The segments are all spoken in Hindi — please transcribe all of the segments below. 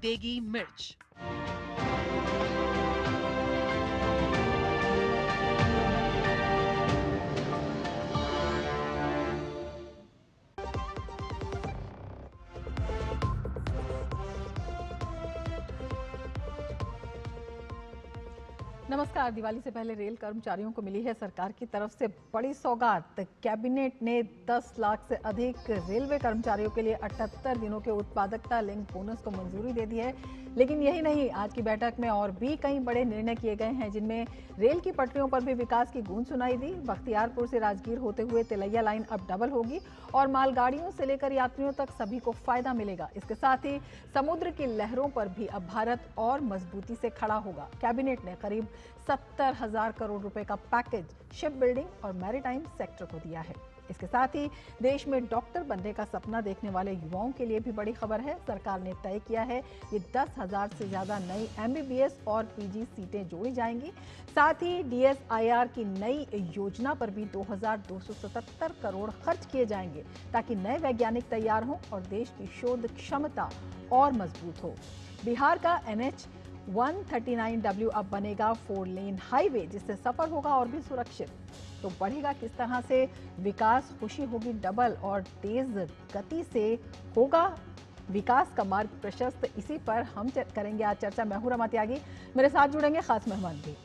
देगी मिर्च। नमस्कार। दिवाली से पहले रेल कर्मचारियों को मिली है सरकार की तरफ से बड़ी सौगात। कैबिनेट ने 10 लाख से अधिक रेलवे कर्मचारियों के लिए 78 दिनों के उत्पादकता लिंक बोनस को मंजूरी दे दी है। लेकिन यही नहीं, आज की बैठक में और भी कई बड़े निर्णय किए गए हैं, जिनमें रेल की पटरियों पर भी विकास की गूंज सुनाई दी। बख्तियारपुर से राजगीर होते हुए तिलैया लाइन अब डबल होगी और मालगाड़ियों से लेकर यात्रियों तक सभी को फायदा मिलेगा। इसके साथ ही समुद्र की लहरों पर भी अब भारत और मजबूती से खड़ा होगा। कैबिनेट ने करीब 70,000 करोड़ रुपए का पैकेज शिप बिल्डिंग और मैरीटाइम सेक्टर को दिया है। इसके साथ ही देश में डॉक्टर बनने का सपना देखने वाले युवाओं के लिए भी बड़ी खबर है। सरकार ने तय किया है कि 10,000 से ज्यादा नई MBBS और PG सीटें जोड़ी जाएंगी। साथ ही DSIR की नई योजना पर भी 2,277 करोड़ खर्च किए जाएंगे, ताकि नए वैज्ञानिक तैयार हों और देश की शोध क्षमता और मजबूत हो। बिहार का NH 139W अब बनेगा 4 लेन हाईवे, जिससे सफर होगा और भी सुरक्षित। तो बढ़ेगा किस तरह से विकास, खुशी होगी डबल और तेज गति से होगा विकास का मार्ग प्रशस्त। इसी पर हम करेंगे आज चर्चा। मैं हूं रमा त्यागी, मेरे साथ जुड़ेंगे खास मेहमान भी।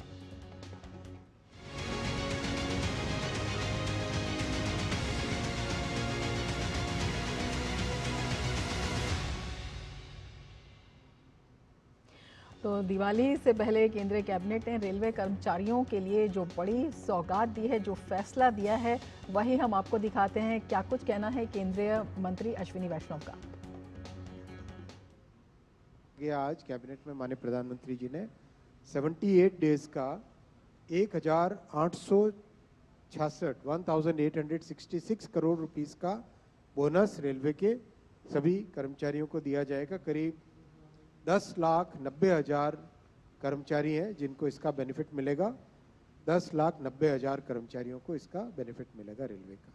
तो दिवाली से पहले केंद्रीय कैबिनेट ने रेलवे कर्मचारियों के लिए जो बड़ी सौगात दी है, जो फैसला दिया है, वही हम आपको दिखाते हैं। क्या कुछ कहना है केंद्रीय मंत्री अश्विनी वैष्णव का। ये आज कैबिनेट में माननीय प्रधानमंत्री जी ने 78 डेज का 1866 करोड़ रुपीस का बोनस रेलवे के सभी कर्मचारियों को दिया जाएगा। करीब 10,90,000 कर्मचारी हैं जिनको इसका बेनिफिट मिलेगा। 10,90,000 कर्मचारियों को इसका बेनिफिट मिलेगा रेलवे का।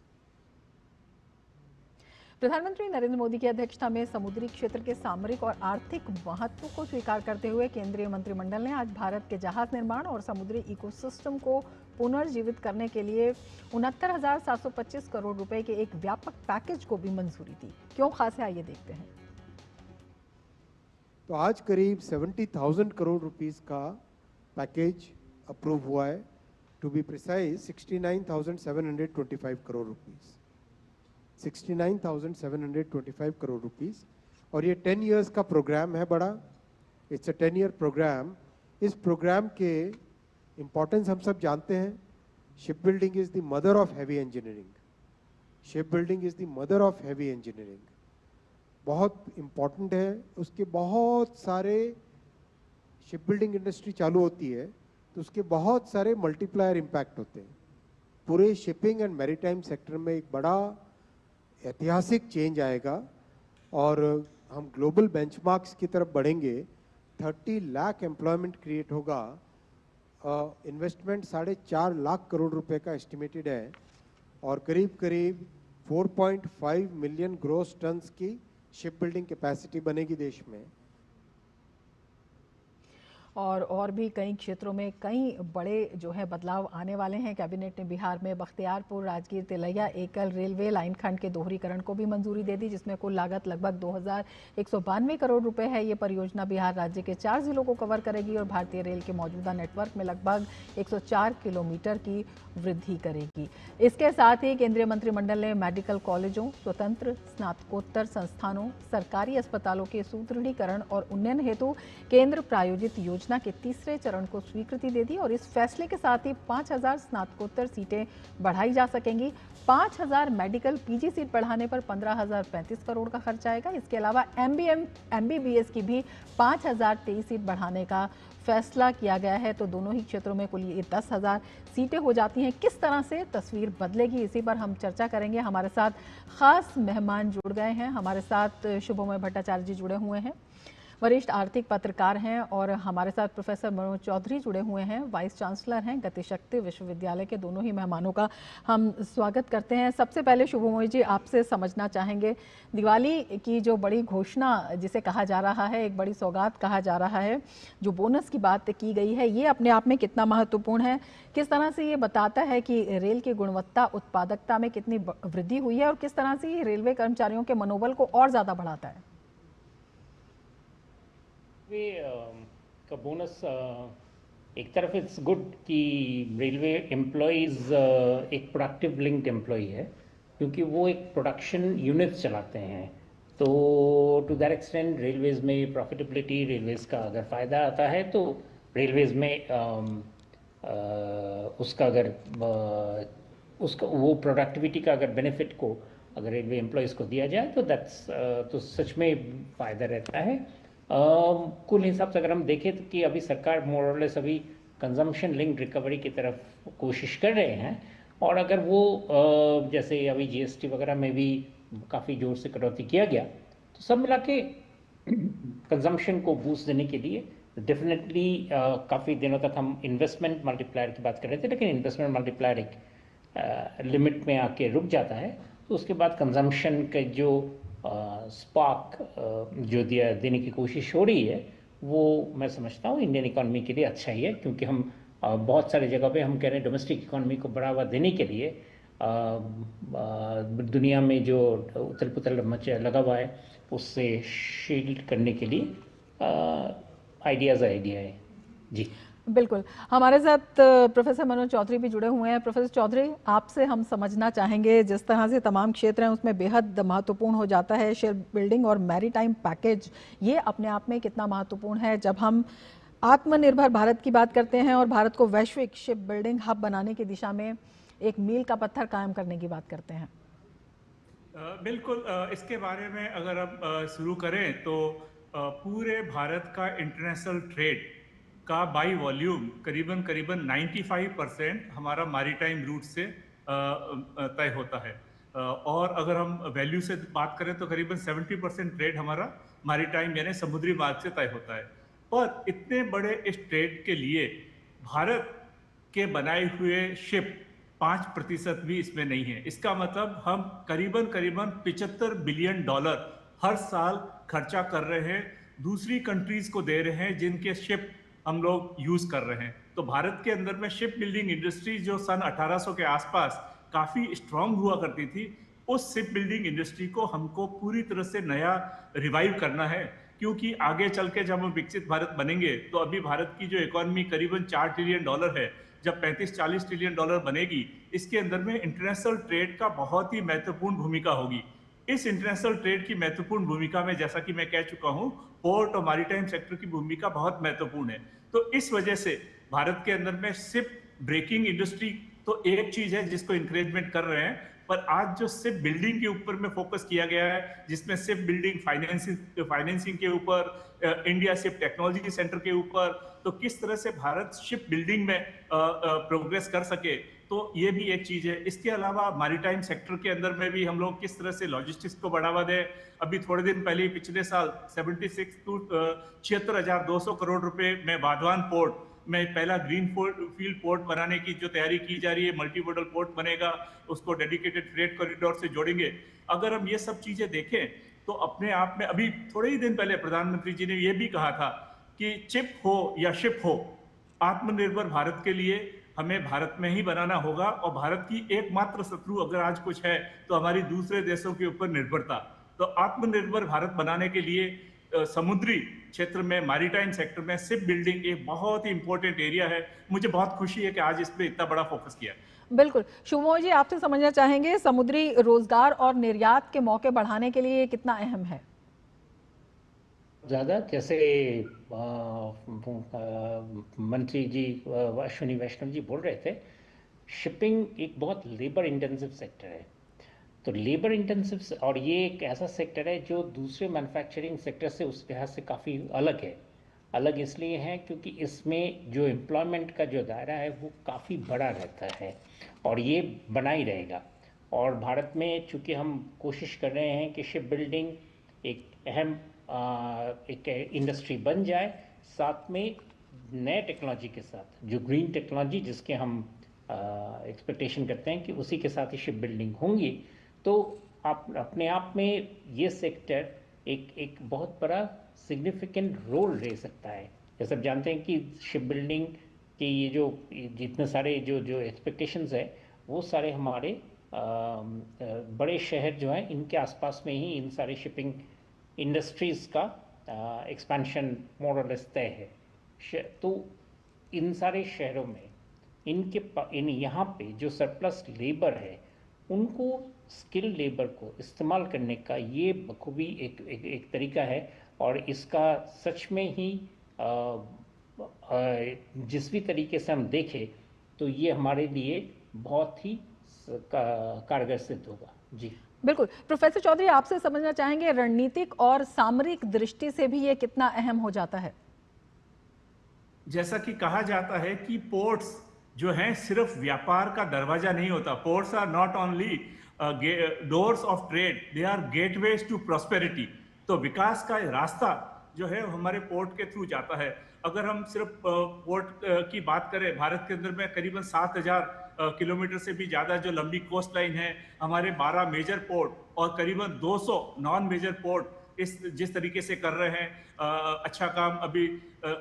प्रधानमंत्री नरेंद्र मोदी की अध्यक्षता में समुद्री क्षेत्र के सामरिक और आर्थिक महत्व को स्वीकार करते हुए केंद्रीय मंत्रिमंडल ने आज भारत के जहाज निर्माण और समुद्री इकोसिस्टम को पुनर्जीवित करने के लिए 69,725 करोड़ रुपए के एक व्यापक पैकेज को भी मंजूरी दी। क्यों खास है, आइए देखते हैं। तो आज करीब 70,000 करोड़ रुपीस का पैकेज अप्रूव हुआ है। To be precise 69,725 crore rupees, 69,725 crore rupees. और ये 10 इयर्स का प्रोग्राम है बड़ा। It's a 10 year programme. इस प्रोग्राम के इम्पोर्टेंस हम सब जानते हैं। Ship building is the mother of heavy engineering. Ship building is the mother of heavy engineering. बहुत इम्पॉर्टेंट है। उसके बहुत सारे शिप बिल्डिंग इंडस्ट्री चालू होती है तो उसके बहुत सारे मल्टीप्लायर इम्पैक्ट होते हैं। पूरे शिपिंग एंड मैरीटाइम सेक्टर में एक बड़ा ऐतिहासिक चेंज आएगा और हम ग्लोबल बेंचमार्क्स की तरफ बढ़ेंगे। 30 लाख एम्प्लॉयमेंट क्रिएट होगा। इन्वेस्टमेंट 4.5 लाख करोड़ रुपए का एस्टिमेटेड है और करीब करीब 4.5 मिलियन ग्रोस टन्स की शिप बिल्डिंग कैपेसिटी बनेगी देश में। और भी कई क्षेत्रों में कई बड़े जो है बदलाव आने वाले हैं। कैबिनेट ने बिहार में बख्तियारपुर राजगीर तिलैया एकल रेलवे लाइन खंड के दोहरीकरण को भी मंजूरी दे दी, जिसमें कुल लागत लगभग 2,192 करोड़ रुपए है। ये परियोजना बिहार राज्य के 4 जिलों को कवर करेगी और भारतीय रेल के मौजूदा नेटवर्क में लगभग 104 किलोमीटर की वृद्धि करेगी। इसके साथ ही केंद्रीय मंत्रिमंडल ने मेडिकल कॉलेजों, स्वतंत्र स्नातकोत्तर संस्थानों, सरकारी अस्पतालों के सुदृढ़ीकरण और उन्नयन हेतु केंद्र प्रायोजित योजना के तीसरे चरण को स्वीकृति दे दी और इस फैसले के साथ ही 5,000 स्नातकोत्तर सीटें बढ़ाई जा सकेंगी। 5,000 मेडिकल PG सीट बढ़ाने पर 15,035 करोड़ का खर्च आएगा। इसके अलावा MBBS की भी 5,023 सीट बढ़ाने का फैसला किया गया है। तो दोनों ही क्षेत्रों में कुल ये 10,000 सीटें हो जाती हैं। किस तरह से तस्वीर बदलेगी, इसी पर हम चर्चा करेंगे। हमारे साथ खास मेहमान जुड़ गए हैं। हमारे साथ शुभमय भट्टाचार्य जी जुड़े हुए हैं। वरिष्ठ आर्थिक पत्रकार हैं और हमारे साथ प्रोफेसर मनोज चौधरी जुड़े हुए हैं, वाइस चांसलर हैं गतिशक्ति विश्वविद्यालय के। दोनों ही मेहमानों का हम स्वागत करते हैं। सबसे पहले शुभमोई जी, आपसे समझना चाहेंगे, दिवाली की जो बड़ी घोषणा जिसे कहा जा रहा है, एक बड़ी सौगात कहा जा रहा है, जो बोनस की बात की गई है, ये अपने आप में कितना महत्वपूर्ण है? किस तरह से ये बताता है कि रेल की गुणवत्ता, उत्पादकता में कितनी वृद्धि हुई है और किस तरह से ये रेलवे कर्मचारियों के मनोबल को और ज़्यादा बढ़ाता है? का बोनस एक तरफ इट्स गुड कि रेलवे एम्प्लॉयज़ एक प्रोडक्टिव लिंक्ड एम्प्लॉय है, क्योंकि वो एक प्रोडक्शन यूनिट चलाते हैं। तो टू दैट एक्सटेंट रेलवेज़ में प्रॉफिटेबिलिटी, रेलवेज़ का अगर फ़ायदा आता है तो रेलवेज़ में उसका अगर उसका वो प्रोडक्टिविटी का अगर बेनिफिट को अगर रेलवे एम्प्लॉयज़ को दिया जाए तो दैट्स तो सच में फ़ायदा रहता है। कुल हिसाब से अगर हम देखें तो कि अभी सरकार मोर और लेस अभी कंजम्पशन लिंक्ड रिकवरी की तरफ कोशिश कर रहे हैं, और अगर वो जैसे अभी जीएसटी वगैरह में भी काफ़ी जोर से कटौती किया गया, तो सब मिला के कंजम्पशन को बूस्ट देने के लिए डेफिनेटली काफ़ी दिनों तक हम इन्वेस्टमेंट मल्टीप्लायर की बात कर रहे थे, लेकिन इन्वेस्टमेंट मल्टीप्लायर एक लिमिट में आके रुक जाता है। तो उसके बाद कंजम्पशन का जो स्पार्क जो देने की कोशिश हो रही है, वो मैं समझता हूँ इंडियन इकॉनमी के लिए अच्छा ही है, क्योंकि हम बहुत सारे जगह पे हम कह रहे हैं डोमेस्टिक इकॉनमी को बढ़ावा देने के लिए दुनिया में जो उथल पुथल मचा लगा हुआ है उससे शील्ड करने के लिए आइडिया है जी। बिल्कुल, हमारे साथ प्रोफेसर मनोज चौधरी भी जुड़े हुए हैं। प्रोफेसर चौधरी, आपसे हम समझना चाहेंगे, जिस तरह से तमाम क्षेत्र हैं उसमें बेहद महत्वपूर्ण हो जाता है शिप बिल्डिंग और मैरीटाइम पैकेज, ये अपने आप में कितना महत्वपूर्ण है जब हम आत्मनिर्भर भारत की बात करते हैं और भारत को वैश्विक शिप बिल्डिंग हब बनाने की दिशा में एक मील का पत्थर कायम करने की बात करते हैं? बिल्कुल, इसके बारे में अगर हम शुरू करें तो पूरे भारत का इंटरनेशनल ट्रेड का बाई वॉल्यूम करीबन 95% हमारा मैरीटाइम रूट से तय होता है। और अगर हम वैल्यू से बात करें तो करीबन 70% ट्रेड हमारा मैरीटाइम यानी समुद्री मार्ग से तय होता है। पर इतने बड़े इस ट्रेड के लिए भारत के बनाए हुए शिप 5% भी इसमें नहीं है। इसका मतलब हम करीबन 75 बिलियन डॉलर हर साल खर्चा कर रहे हैं, दूसरी कंट्रीज को दे रहे हैं जिनके शिप हम लोग यूज कर रहे हैं। तो भारत के अंदर में शिप बिल्डिंग इंडस्ट्री जो सन 1800 के आसपास काफी स्ट्रांग हुआ करती थी, उस शिप बिल्डिंग इंडस्ट्री को हमको पूरी तरह से नया रिवाइव करना है, क्योंकि आगे चल के जब हम विकसित भारत बनेंगे तो अभी भारत की जो इकोनॉमी करीबन 4 ट्रिलियन डॉलर है, जब 35-40 ट्रिलियन डॉलर बनेगी, इसके अंदर में इंटरनेशनल ट्रेड का बहुत ही महत्वपूर्ण भूमिका होगी। इस इंटरनेशनल ट्रेड की महत्वपूर्ण भूमिका में, जैसा कि मैं कह चुका हूं, पोर्ट और मैरीटाइम सेक्टर की भूमिका बहुत महत्वपूर्ण है। तो इस वजह से भारत के अंदर में शिप ब्रेकिंग इंडस्ट्री तो एक चीज है जिसको इंकरेजमेंट कर रहे हैं, पर आज जो शिप बिल्डिंग के ऊपर में फोकस किया गया है, जिसमें शिप बिल्डिंग फाइनेंसिंग के ऊपर, इंडिया शिप टेक्नोलॉजी सेंटर के ऊपर, तो किस तरह से भारत शिप बिल्डिंग में प्रोग्रेस कर सके, तो ये भी एक चीज है। इसके अलावा मैरीटाइम सेक्टर के अंदर में भी हम लोग किस तरह से लॉजिस्टिक्स को बढ़ावा दें। अभी थोड़े दिन पहले पिछले साल 76,200 करोड़ रुपए में वाधवान पोर्ट में पहला ग्रीन फील्ड पोर्ट बनाने की जो तैयारी की जा रही है, मल्टी मॉडल पोर्ट बनेगा, उसको डेडिकेटेड फ्रेट कॉरिडोर से जोड़ेंगे। अगर हम ये सब चीजें देखें तो अपने आप में, अभी थोड़े ही दिन पहले प्रधानमंत्री जी ने ये भी कहा था कि चिप हो या शिप हो, आत्मनिर्भर भारत के लिए हमें भारत में ही बनाना होगा, और भारत की एकमात्र शत्रु अगर आज कुछ है तो हमारी दूसरे देशों के ऊपर निर्भरता। तो आत्मनिर्भर भारत बनाने के लिए समुद्री क्षेत्र में, मैरीटाइम सेक्टर में शिप बिल्डिंग एक बहुत ही इंपॉर्टेंट एरिया है। मुझे बहुत खुशी है कि आज इस पे इतना बड़ा फोकस किया। बिल्कुल, शुभमोई जी, आपसे समझना चाहेंगे, समुद्री रोजगार और निर्यात के मौके बढ़ाने के लिए कितना अहम है? ज़्यादा, जैसे मंत्री जी अश्विनी वैष्णव जी बोल रहे थे, शिपिंग एक बहुत लेबर इंटेंसिव सेक्टर है। तो लेबर इंटेंसिव, और ये एक ऐसा सेक्टर है जो दूसरे मैन्युफैक्चरिंग सेक्टर से उस लिहाज से काफ़ी अलग है। अलग इसलिए है क्योंकि इसमें जो एम्प्लॉयमेंट का जो दायरा है वो काफ़ी बड़ा रहता है, और ये बना ही रहेगा। और भारत में चूँकि हम कोशिश कर रहे हैं कि शिप बिल्डिंग एक अहम एक इंडस्ट्री बन जाए, साथ में नए टेक्नोलॉजी के साथ, जो ग्रीन टेक्नोलॉजी जिसके हम एक्सपेक्टेशन करते हैं कि उसी के साथ ही शिप बिल्डिंग होंगी, तो आप अपने आप में ये सेक्टर एक बहुत बड़ा सिग्निफिकेंट रोल ले सकता है। जैसे आप जानते हैं कि शिप बिल्डिंग के ये जो जितने सारे जो एक्सपेक्टेशंस है, वो सारे हमारे बड़े शहर जो हैं इनके आसपास में ही इन सारे शिपिंग इंडस्ट्रीज़ का एक्सपेंशन मोर और लेस तय है। तो इन सारे शहरों में इन यहाँ पे जो सरप्लस लेबर है, उनको स्किल लेबर को इस्तेमाल करने का ये बखूबी एक तरीका है। और इसका सच में ही जिस भी तरीके से हम देखें तो ये हमारे लिए बहुत ही कारगर सिद्ध होगा। जी बिल्कुल। प्रोफेसर चौधरी, आपसे समझना चाहेंगे रणनीतिक और सामरिक दृष्टि से भी ये कितना अहम हो जाता है? जैसा कि कहा जाता है कि पोर्ट्स जो हैं सिर्फ व्यापार का दरवाजा नहीं होता। Ports are not only doors of trade, they are gateways to prosperity. तो विकास का रास्ता जो है हमारे पोर्ट के थ्रू जाता है। अगर हम सिर्फ पोर्ट की बात करें, भारत के अंदर में करीबन 7000 किलोमीटर से भी ज़्यादा जो लंबी कोस्ट लाइन है, हमारे 12 मेजर पोर्ट और करीबन 200 नॉन मेजर पोर्ट जिस तरीके से कर रहे हैं अच्छा काम। अभी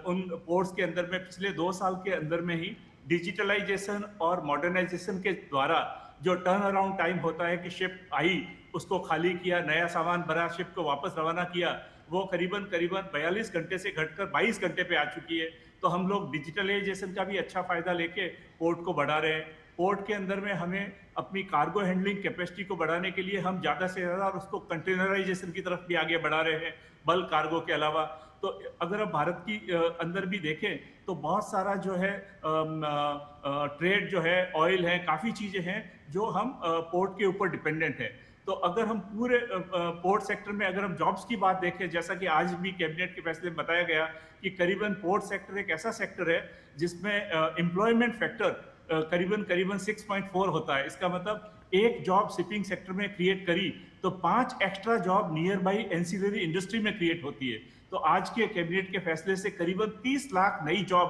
उन पोर्ट्स के अंदर में पिछले 2 साल के अंदर में ही डिजिटलाइजेशन और मॉडर्नाइजेशन के द्वारा जो टर्न अराउंड टाइम होता है कि शिप आई, उसको खाली किया, नया सामान भरा, शिप को वापस रवाना किया, वो करीबन 42 घंटे से घटकर 22 घंटे पे आ चुकी है। तो हम लोग डिजिटलाइजेशन का भी अच्छा फायदा लेके पोर्ट को बढ़ा रहे हैं। पोर्ट के अंदर में हमें अपनी कार्गो हैंडलिंग कैपेसिटी को बढ़ाने के लिए हम ज़्यादा से ज़्यादा उसको कंटेनराइजेशन की तरफ भी आगे बढ़ा रहे हैं, बल्क कार्गो के अलावा। तो अगर आप भारत की अंदर भी देखें तो बहुत सारा जो है ट्रेड जो है, ऑयल है, काफ़ी चीज़ें हैं जो हम पोर्ट के ऊपर डिपेंडेंट है। तो अगर हम पूरे पोर्ट सेक्टर में अगर हम जॉब्स की बात देखें, जैसा कि आज भी कैबिनेट के फैसले में बताया गया कि करीबन पोर्ट सेक्टर एक ऐसा सेक्टर है जिसमें एम्प्लॉयमेंट फैक्टर करीबन 6.4 होता है। इसका मतलब एक जॉब शिपिंग सेक्टर में क्रिएट करी तो 5 extra job near by ancillary industry में क्रिएट होती है। तो आज के कैबिनेट के फैसले से करीबन 30 लाख नई जॉब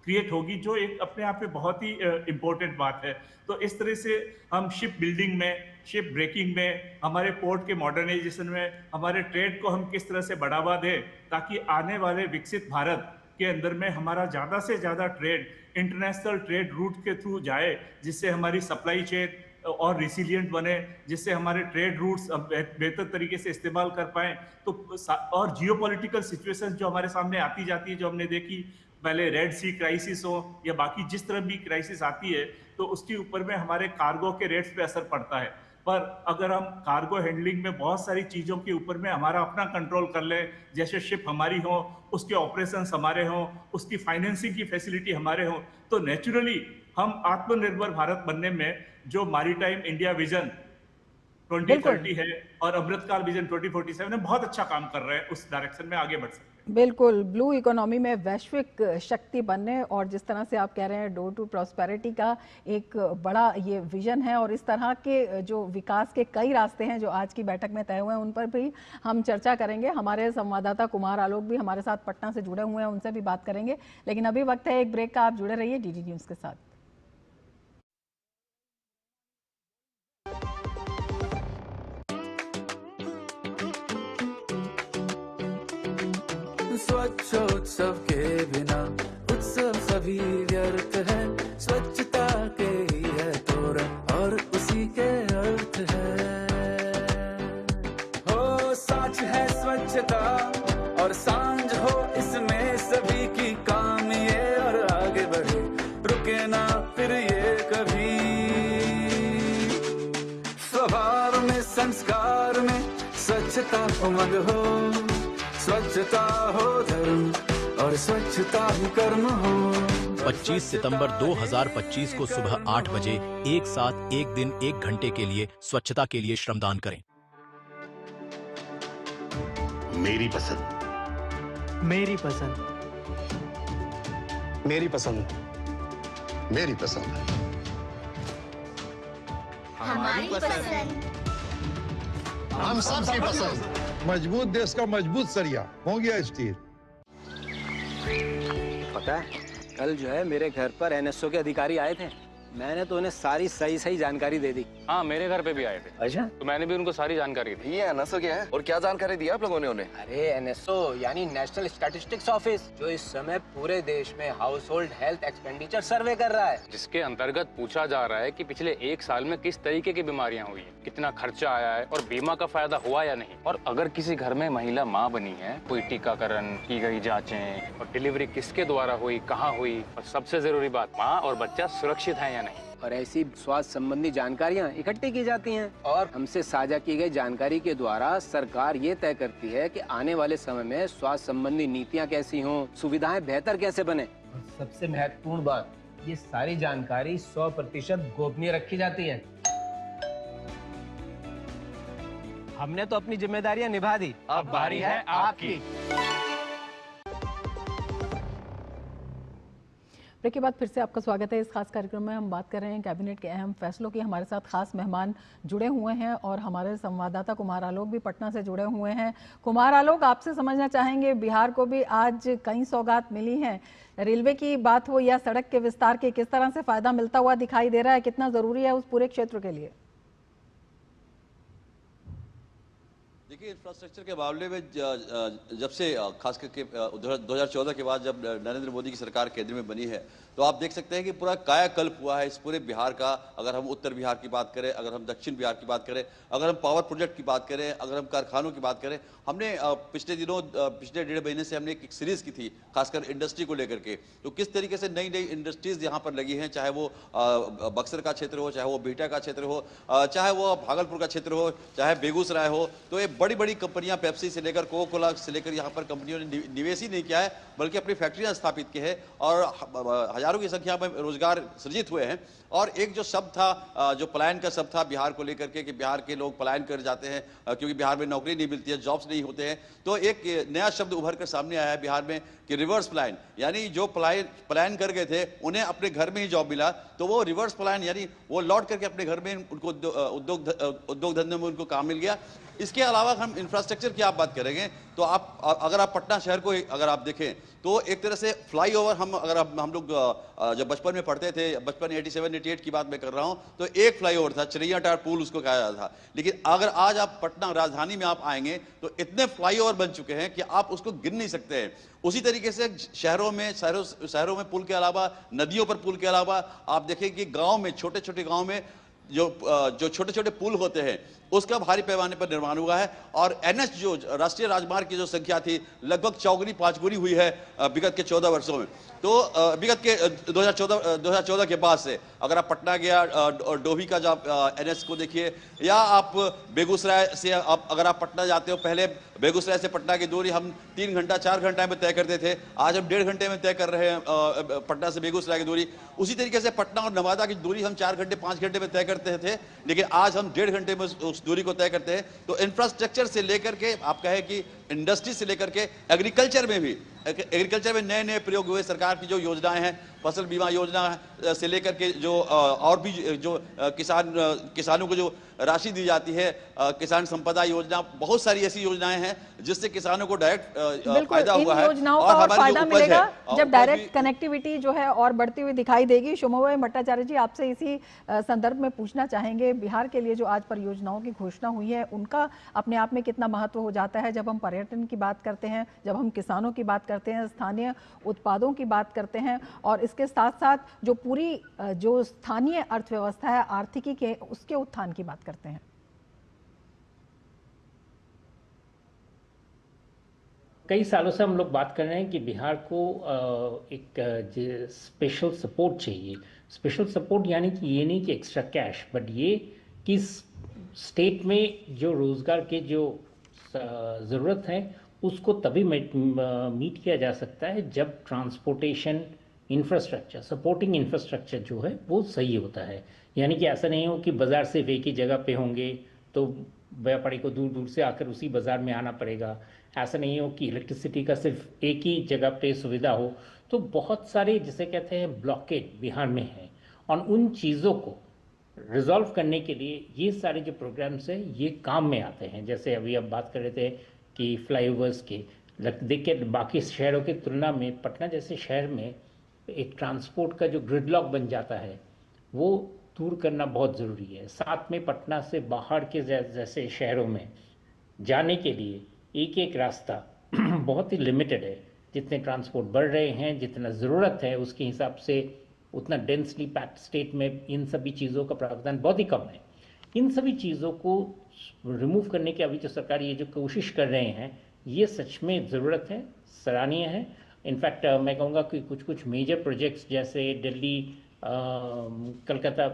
क्रिएट होगी, जो एक अपने आप में बहुत ही इम्पोर्टेंट बात है। तो इस तरह से हम शिप बिल्डिंग में, शिप ब्रेकिंग में, हमारे पोर्ट के मॉडर्नाइजेशन में, हमारे ट्रेड को हम किस तरह से बढ़ावा दें ताकि आने वाले विकसित भारत के अंदर में हमारा ज़्यादा से ज़्यादा ट्रेड इंटरनेशनल ट्रेड रूट के थ्रू जाए, जिससे हमारी सप्लाई चेन और रिसिलियंट बने, जिससे हमारे ट्रेड रूट्स बेहतर तरीके से इस्तेमाल कर पाएँ। तो और जियोपॉलिटिकल सिचुएशंस जो हमारे सामने आती जाती है, जो हमने देखी, पहले रेड सी क्राइसिस हो या बाकी जिस तरह भी क्राइसिस आती है, तो उसके ऊपर में हमारे कार्गो के रेट्स पे असर पड़ता है। पर अगर हम कार्गो हैंडलिंग में बहुत सारी चीज़ों के ऊपर में हमारा अपना कंट्रोल कर लें, जैसे शिप हमारी हो, उसके ऑपरेशंस हमारे हों, उसकी फाइनेंसिंग की फैसिलिटी हमारे हों, तो नेचुरली हम आत्मनिर्भर भारत बनने में जो मैरीटाइम इंडिया विजन 2030 है और अमृतकाल विजन 2047 में बहुत अच्छा काम कर रहे हैं, उस डायरेक्शन में आगे बढ़ सकते हैं। बिल्कुल, ब्लू इकोनॉमी में वैश्विक शक्ति बनने और जिस तरह से आप कह रहे हैं डोर टू प्रॉस्पेरिटी का एक बड़ा ये विजन है, और इस तरह के जो विकास के कई रास्ते हैं जो आज की बैठक में तय हुए हैं, उन पर भी हम चर्चा करेंगे। हमारे संवाददाता कुमार आलोक भी हमारे साथ पटना से जुड़े हुए हैं, उनसे भी बात करेंगे। लेकिन अभी वक्त है एक ब्रेक का, आप जुड़े रहिए डीडी न्यूज़ के साथ। स्वच्छोत्सव के बिना उत्सव सभी व्यर्थ है। स्वच्छता के ही है तोरण और उसी के अर्थ है। हो साच है स्वच्छता और सांझ हो इसमें सभी की काम ये, और आगे बढ़े रुके ना फिर ये कभी। स्वभाव में, संस्कार में स्वच्छता उमंग हो। स्वच्छता हो धर्म और स्वच्छता ही कर्म हो। 25 सितंबर 2025 को सुबह 8 बजे एक साथ एक दिन 1 घंटे के लिए स्वच्छता के लिए श्रमदान करें। मेरी पसंद, मेरी पसंद, मेरी पसंद, मेरी पसंद, हमारी पसंद, हम सबकी पसंद। मजबूत देश का मजबूत सरिया हो गया स्टील। पता है कल जो है मेरे घर पर एनएसओ के अधिकारी आए थे, मैंने तो उन्हें सारी सही जानकारी दे दी। हाँ मेरे घर पे भी आए थे। अच्छा, तो मैंने भी उनको सारी जानकारी दी। ये एनएसओ क्या है और क्या जानकारी दी आप लोगों ने उन्हें? अरे एनएसओ यानी नेशनल स्टैटिस्टिक्स ऑफिस, जो इस समय पूरे देश में हाउस होल्ड हेल्थ एक्सपेंडिचर सर्वे कर रहा है, जिसके अंतर्गत पूछा जा रहा है कि पिछले 1 साल में किस तरीके की बीमारियां हुई हैं, कितना खर्चा आया है और बीमा का फायदा हुआ या नहीं। और अगर किसी घर में महिला माँ बनी है, कोई टीकाकरण की गई जाँचें और डिलीवरी किसके द्वारा हुई, कहाँ हुई, और सबसे जरूरी बात माँ और बच्चा सुरक्षित है या नहीं। और ऐसी स्वास्थ्य संबंधी जानकारियां इकट्ठी की जाती हैं और हमसे साझा की गई जानकारी के द्वारा सरकार ये तय करती है कि आने वाले समय में स्वास्थ्य संबंधी नीतियां कैसी हों, सुविधाएं बेहतर कैसे बने। और सबसे महत्वपूर्ण बात, ये सारी जानकारी 100% गोपनीय रखी जाती है। हमने तो अपनी जिम्मेदारियां निभा दी, अब बारी है आपकी। ब्रेक के बाद फिर से आपका स्वागत है। इस खास कार्यक्रम में हम बात कर रहे हैं कैबिनेट के अहम फैसलों की। हमारे साथ खास मेहमान जुड़े हुए हैं और हमारे संवाददाता कुमार आलोक भी पटना से जुड़े हुए हैं। कुमार आलोक, आपसे समझना चाहेंगे, बिहार को भी आज कई सौगात मिली हैं, रेलवे की बात हो या सड़क के विस्तार के, किस तरह से फायदा मिलता हुआ दिखाई दे रहा है, कितना जरूरी है उस पूरे क्षेत्र के लिए? देखिए, इंफ्रास्ट्रक्चर के मामले में जब से खास करके 2014 के बाद जब नरेंद्र मोदी की सरकार केंद्र में बनी है, तो आप देख सकते हैं कि पूरा कायाकल्प हुआ है इस पूरे बिहार का। अगर हम उत्तर बिहार की बात करें, अगर हम दक्षिण बिहार की बात करें, अगर हम पावर प्रोजेक्ट की बात करें, अगर हम कारखानों की बात करें, हमने पिछले दिनों पिछले 1.5 महीने से हमने एक सीरीज की थी खासकर इंडस्ट्री को लेकर के। तो किस तरीके से नई नई इंडस्ट्रीज यहाँ पर लगी हैं, चाहे वो बक्सर का क्षेत्र हो, चाहे वो बिहटा का क्षेत्र हो, चाहे वो भागलपुर का क्षेत्र हो, चाहे बेगूसराय हो। तो ये बड़ी बड़ी कंपनियां, पेप्सी से लेकर कोका कोला से लेकर यहाँ पर कंपनियों ने निवेश ही नहीं किया है, बल्कि अपनी फैक्ट्रियां स्थापित की है और हजारों की संख्या में रोजगार सृजित हुए हैं। और एक जो शब्द था, जो पलायन का शब्द था बिहार को लेकर के, कि बिहार के लोग पलायन कर जाते हैं क्योंकि बिहार में नौकरी नहीं मिलती है, जॉब्स नहीं होते हैं, तो एक नया शब्द उभर कर सामने आया है बिहार में कि रिवर्स पलायन। यानी जो पलायन कर गए थे उन्हें अपने घर में ही जॉब मिला, तो वो रिवर्स पलायन यानी वो लौट करके अपने घर में उनको उद्योग धंधे में उनको काम मिल गया। इसके अलावा हम इंफ्रास्ट्रक्चर की आप बात करेंगे तो अगर आप पटना शहर को अगर आप देखें तो एक तरह से फ्लाईओवर, हम लोग जब बचपन में पढ़ते थे, बचपन 87-88 की बात मैं कर रहा हूं, तो एक फ्लाईओवर था, चिरैया पुल उसको कहा जाता था। लेकिन अगर आज आप पटना राजधानी में आप आएंगे तो इतने फ्लाईओवर बन चुके हैं कि आप उसको गिन नहीं सकते हैं। उसी तरीके से शहरों में पुल के अलावा, नदियों पर पुल के अलावा आप देखें कि गांव में, छोटे छोटे गांव में जो छोटे छोटे पुल होते हैं उसका भारी पैमाने पर निर्माण हुआ है। और एनएच जो राष्ट्रीय राजमार्ग की जो संख्या थी लगभग 4 गुनी हुई है विगत के 14 वर्षों में। तो विगत के 2014 के बाद से अगर आप पटना गया डोभी का जो एनएच को देखिए, या आप बेगूसराय से अगर आप पटना जाते हो, पहले बेगूसराय से पटना की दूरी हम 3 घंटा 4 घंटा में तय करते थे, आज हम 1.5 घंटे में तय कर रहे हैं पटना से बेगूसराय की दूरी। उसी तरीके से पटना और नवादा की दूरी हम 4 घंटे 5 घंटे में तय करते थे, लेकिन आज हम 1.5 घंटे में उस दूरी को तय करते हैं। तो इंफ्रास्ट्रक्चर से लेकर के आप कहें कि इंडस्ट्री से लेकर के एग्रीकल्चर में नए नए प्रयोग हुए। सरकार की जो योजनाएं हैं, फसल बीमा योजना से लेकर के जो और भी जो किसानों को जो राशि दी जाती है, किसान संपदा योजना, बहुत सारी ऐसी योजनाएं हैं जिससे किसानों को डायरेक्ट फायदा हुआ है। योजनाओं का और फायदा मिलेगा जब डायरेक्ट कनेक्टिविटी जो है और बढ़ती हुई दिखाई देगी। शोभा भट्टाचार्य जी, आपसे इसी संदर्भ में पूछना चाहेंगे, बिहार के लिए जो आज परियोजनाओं की घोषणा हुई है उनका अपने आप में कितना महत्व हो जाता है जब हम पर्यटन की बात करते हैं, जब हम किसानों की बात करते हैं, स्थानीय उत्पादों की बात करते हैं, और इसके साथ साथ जो पूरी जो स्थानीय अर्थव्यवस्था है, आर्थिकी के उसके उत्थान की बात करते हैं। कई सालों से हम लोग बात कर रहे हैं कि बिहार को एक स्पेशल सपोर्ट चाहिए। स्पेशल सपोर्ट यानी कि ये नहीं कि एक्स्ट्रा कैश, बट ये कि स्टेट में जो रोजगार के जो ज़रूरत है उसको तभी मीट किया जा सकता है जब ट्रांसपोर्टेशन इंफ्रास्ट्रक्चर, सपोर्टिंग इंफ्रास्ट्रक्चर जो है वो सही होता है। यानी कि ऐसा नहीं हो कि बाज़ार सिर्फ एक ही जगह पे होंगे तो व्यापारी को दूर दूर से आकर उसी बाज़ार में आना पड़ेगा। ऐसा नहीं हो कि इलेक्ट्रिसिटी का सिर्फ एक ही जगह पे सुविधा हो। तो बहुत सारे जिसे कहते हैं ब्लॉकेज बिहार में है, और उन चीज़ों को रिजॉल्व करने के लिए ये सारे जो प्रोग्राम्स हैं ये काम में आते हैं। जैसे अभी आप बात कर रहे थे कि फ्लाईओवर्स के, देखिए बाकी शहरों की तुलना में पटना जैसे शहर में एक ट्रांसपोर्ट का जो ग्रिडलॉक बन जाता है वो दूर करना बहुत ज़रूरी है। साथ में पटना से बाहर के जैसे शहरों में जाने के लिए एक एक रास्ता बहुत ही लिमिटेड है। जितने ट्रांसपोर्ट बढ़ रहे हैं, जितना ज़रूरत है उसके हिसाब से उतना डेंसली पैक्ड स्टेट में इन सभी चीज़ों का प्रावधान बहुत ही कम है। इन सभी चीज़ों को रिमूव करने की अभी जो सरकार ये जो कोशिश कर रहे हैं ये सच में ज़रूरत है, सराहनीय है। इनफैक्ट मैं कहूँगा कि कुछ कुछ मेजर प्रोजेक्ट्स जैसे दिल्ली कलकत्ता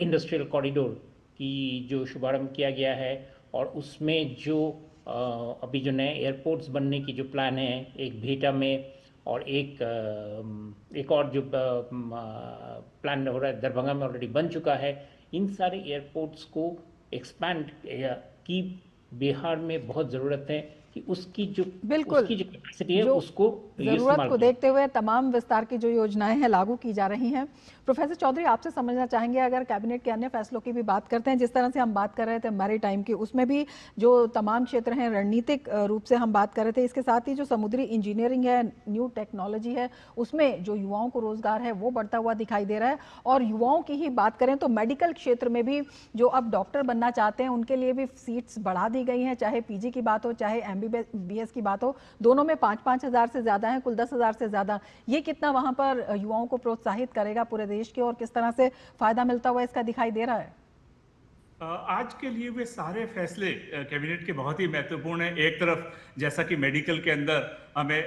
इंडस्ट्रियल कॉरिडोर की जो शुभारंभ किया गया है और उसमें जो अभी जो नए एयरपोर्ट्स बनने की जो प्लान है, एक भेटा में और एक और जो प्लान हो रहा है दरभंगा में ऑलरेडी बन चुका है, इन सारे एयरपोर्ट्स को एक्सपैंड की बिहार में बहुत ज़रूरत है कि उसकी जो कैपेसिटी है उसको जरूरत को देखते हुए तमाम विस्तार की जो योजनाएं हैं लागू की जा रही हैं। प्रोफेसर चौधरी, आपसे समझना चाहेंगे, अगर कैबिनेट के अन्य फैसलों की भी बात करते हैं, जिस तरह से हम बात कर रहे थे मैरीटाइम की, उसमें भी जो तमाम क्षेत्र हैं रणनीतिक रूप से हम बात कर रहे थे, इसके साथ ही जो समुद्री इंजीनियरिंग है, न्यू टेक्नोलॉजी है, उसमें जो युवाओं को रोजगार है वो बढ़ता हुआ दिखाई दे रहा है। और युवाओं की ही बात करें तो मेडिकल क्षेत्र में भी जो अब डॉक्टर बनना चाहते हैं उनके लिए भी सीट्स बढ़ा दी गई हैं, चाहे पीजी की बात हो चाहे MBBS की बात हो, दोनों में 5-5 हज़ार से ज़्यादा है, कुल 10 हज़ार से ज़्यादा। ये कितना वहाँ पर युवाओं को प्रोत्साहित करेगा पूरे देश के, और किस तरह से फायदा मिलता हुआ इसका दिखाई दे रहा है? आज के लिए वे सारे फैसले कैबिनेट के बहुत ही महत्वपूर्ण हैं। एक तरफ जैसा कि मेडिकल के अंदर हमें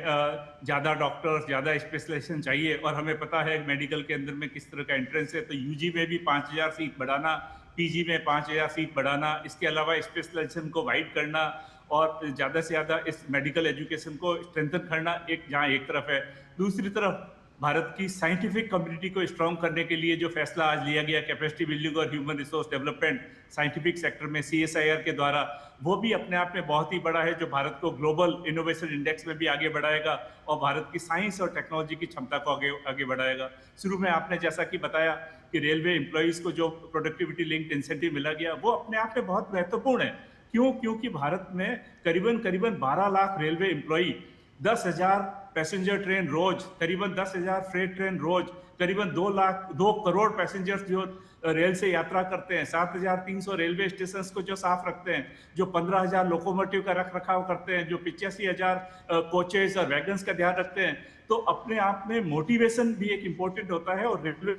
ज़्यादा डॉक्टर्स, ज़्यादा स्पेशलाइजेशन चाहिए और हमें पता है मेडिकल के अंदर में किस तरह का एंट्रेंस है, तो यूजी में भी 5000 सीट बढ़ाना, पीजी में 5000 सीट बढ़ाना, इसके अलावा स्पेशलाइजेशन को वाइड करना और ज़्यादा से ज़्यादा इस मेडिकल एजुकेशन को स्ट्रेंथन करना, जहाँ एक तरफ है। दूसरी तरफ भारत की साइंटिफिक कम्युनिटी को स्ट्रॉन्ग करने के लिए जो फैसला आज लिया गया, कैपेसिटी बिल्डिंग और human resource development scientific sector में CSIR के द्वारा, वो भी अपने आप में बहुत ही बड़ा है, जो भारत को ग्लोबल इनोवेशन इंडेक्स में भी आगे बढ़ाएगा और भारत की साइंस और टेक्नोलॉजी की क्षमता को आगे बढ़ाएगा। शुरू में आपने जैसा कि बताया कि रेलवे एम्प्लॉइज़ को जो प्रोडक्टिविटी लिंक्ड इंसेंटिव मिला गया वो अपने आप में बहुत महत्वपूर्ण है। क्यों? क्योंकि भारत में करीबन 12 lakh railway employee, 10,000 passenger train रोज, करीबन 10,000 फ्रेट ट्रेन रोज, करीबन 2 करोड़ पैसेंजर्स जो रेल से यात्रा करते हैं, 7,300 रेलवे स्टेशन को जो साफ रखते हैं, जो 15,000 लोकोमोटिव का रख रखाव करते हैं, जो 85,000 कोचेज और वैगन्स का ध्यान रखते हैं, तो अपने आप में मोटिवेशन भी एक इम्पोर्टेंट होता है। और रेलवे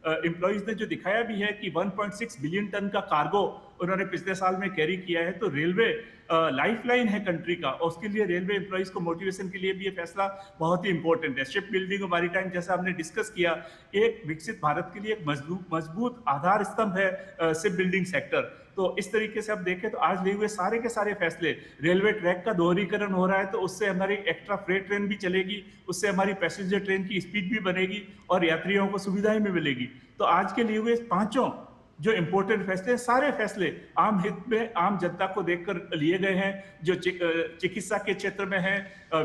एम्प्लॉइज ने जो दिखाया भी है कि 1.6 बिलियन टन का कार्गो उन्होंने पिछले साल में कैरी किया है, तो रेलवे लाइफलाइन है कंट्री का, और उसके लिए रेलवे एम्प्लॉइज को मोटिवेशन के लिए भी ये फैसला बहुत ही इंपॉर्टेंट है। शिप बिल्डिंग और मैरीटाइम जैसा हमने डिस्कस किया, एक विकसित भारत के लिए एक मजबूत आधार स्तंभ है शिप बिल्डिंग सेक्टर। तो इस तरीके से आप देखें तो आज लिए हुए सारे के सारे फैसले, रेलवे ट्रैक का दोहरीकरण हो रहा है तो उससे हमारी एक्स्ट्रा फ्रेट ट्रेन भी चलेगी, उससे हमारी पैसेंजर ट्रेन की स्पीड भी बनेगी और यात्रियों को सुविधाएं भी मिलेगी। तो आज के लिए हुए पांचों जो इंपॉर्टेंट फैसले, सारे फैसले आम हित में, आम जनता को देखकर लिए गए हैं, जो चिकित्सा के क्षेत्र में है,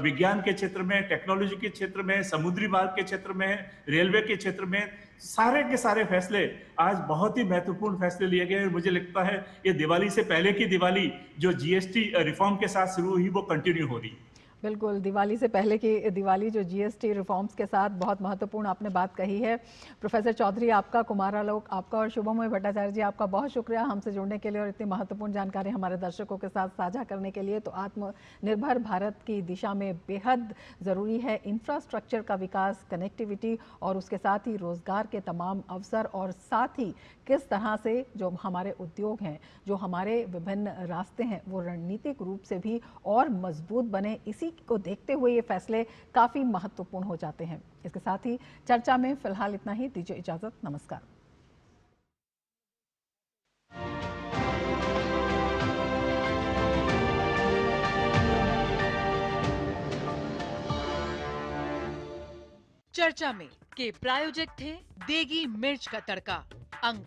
विज्ञान के क्षेत्र में, टेक्नोलॉजी के क्षेत्र में, समुद्री मार्ग के क्षेत्र में, रेलवे के क्षेत्र में, सारे के सारे फैसले आज बहुत ही महत्वपूर्ण फैसले लिए गए हैं। मुझे लगता है ये दिवाली से पहले की दिवाली जो GST रिफॉर्म के साथ शुरू हुई वो कंटिन्यू हो रही। बिल्कुल, दिवाली से पहले की दिवाली जो GST रिफॉर्म्स के साथ बहुत महत्वपूर्ण आपने बात कही है। प्रोफेसर चौधरी आपका, कुमार आलोक आपका और शुभमय भट्टाचार्य जी आपका बहुत शुक्रिया हमसे जुड़ने के लिए और इतनी महत्वपूर्ण जानकारी हमारे दर्शकों के साथ साझा करने के लिए। तो आत्मनिर्भर भारत की दिशा में बेहद ज़रूरी है इंफ्रास्ट्रक्चर का विकास, कनेक्टिविटी और उसके साथ ही रोज़गार के तमाम अवसर, और साथ ही किस तरह से जो हमारे उद्योग हैं, जो हमारे विभिन्न रास्ते हैं, वो रणनीतिक रूप से भी और मजबूत बने। इसी को देखते हुए ये फैसले काफ़ी महत्वपूर्ण हो जाते हैं। इसके साथ ही चर्चा में फिलहाल इतना ही। दीजिए इजाज़त, नमस्कार। चर्चा में के प्रायोजक थे देगी मिर्च का तड़का, अंक